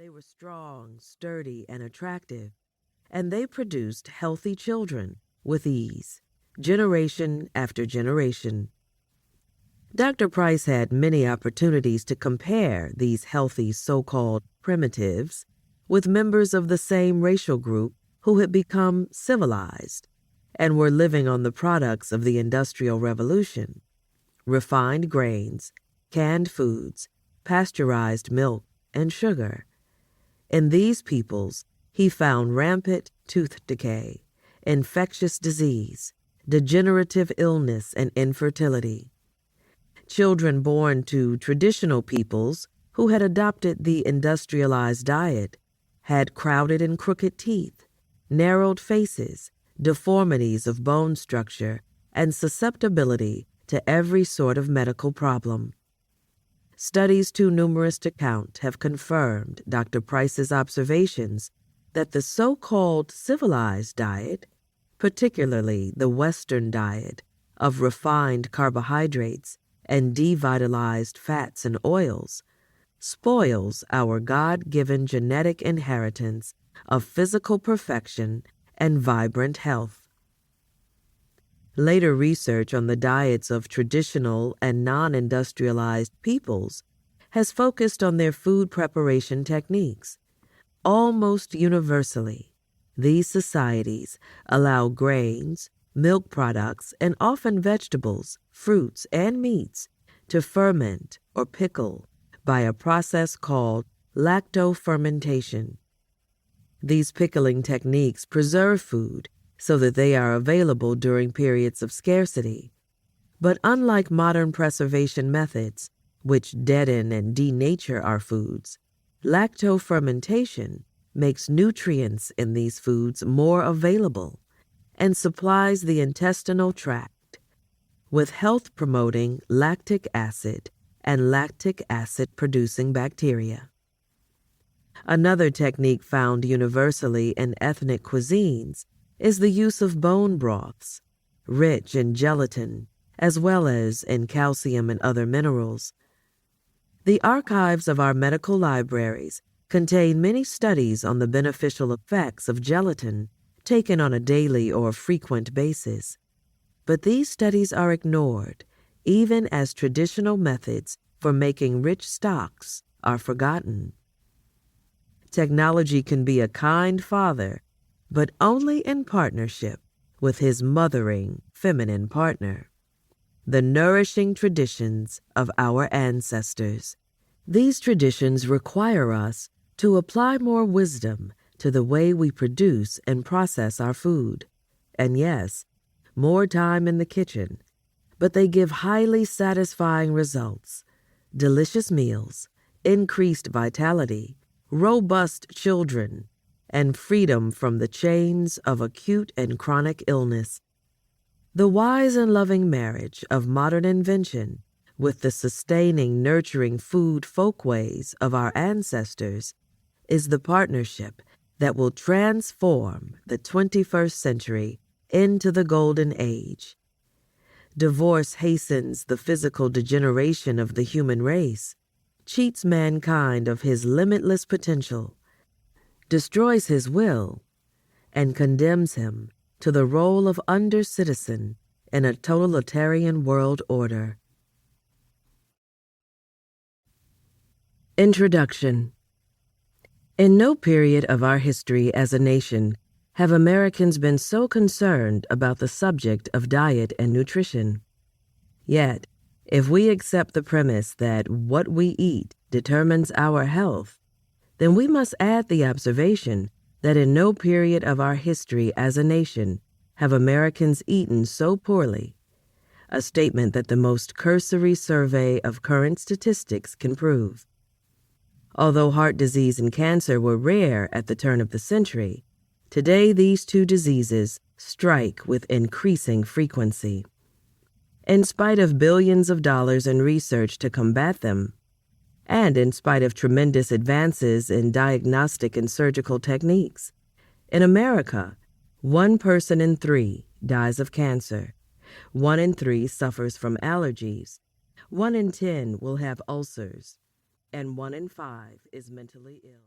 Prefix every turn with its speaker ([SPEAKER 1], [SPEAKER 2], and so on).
[SPEAKER 1] They were strong, sturdy, and attractive, and they produced healthy children with ease, generation after generation. Dr. Price had many opportunities to compare these healthy so-called primitives with members of the same racial group who had become civilized and were living on the products of the Industrial Revolution: refined grains, canned foods, pasteurized milk, and sugar. In these peoples, he found rampant tooth decay, infectious disease, degenerative illness, and infertility. Children born to traditional peoples who had adopted the industrialized diet had crowded and crooked teeth, narrowed faces, deformities of bone structure, and susceptibility to every sort of medical problem. Studies too numerous to count have confirmed Dr. Price's observations that the so-called civilized diet, particularly the Western diet of refined carbohydrates and devitalized fats and oils, spoils our God-given genetic inheritance of physical perfection and vibrant health. Later research on the diets of traditional and non-industrialized peoples has focused on their food preparation techniques. Almost universally, these societies allow grains, milk products, and often vegetables, fruits, and meats to ferment or pickle by a process called lactofermentation. These pickling techniques preserve food so that they are available during periods of scarcity. But unlike modern preservation methods, which deaden and denature our foods, lactofermentation makes nutrients in these foods more available and supplies the intestinal tract with health-promoting lactic acid and lactic acid-producing bacteria. Another technique found universally in ethnic cuisines is the use of bone broths, rich in gelatin, as well as in calcium and other minerals. The archives of our medical libraries contain many studies on the beneficial effects of gelatin taken on a daily or frequent basis, but these studies are ignored, even as traditional methods for making rich stocks are forgotten. Technology can be a kind father, but only in partnership with his mothering feminine partner. The nourishing traditions of our ancestors. These traditions require us to apply more wisdom to the way we produce and process our food. And yes, more time in the kitchen, but they give highly satisfying results: delicious meals, increased vitality, robust children, and freedom from the chains of acute and chronic illness. The wise and loving marriage of modern invention with the sustaining, nurturing food folkways of our ancestors is the partnership that will transform the 21st century into the golden age. Divorce hastens the physical degeneration of the human race, cheats mankind of his limitless potential, destroys his will, and condemns him to the role of under-citizen in a totalitarian world order. Introduction. In no period of our history as a nation have Americans been so concerned about the subject of diet and nutrition. Yet, if we accept the premise that what we eat determines our health, then we must add the observation that in no period of our history as a nation have Americans eaten so poorly, a statement that the most cursory survey of current statistics can prove. Although heart disease and cancer were rare at the turn of the century, today these two diseases strike with increasing frequency. In spite of billions of dollars in research to combat them, and in spite of tremendous advances in diagnostic and surgical techniques, in America, 1 person in 3 dies of cancer, 1 in 3 suffers from allergies, 1 in 10 will have ulcers, and 1 in 5 is mentally ill.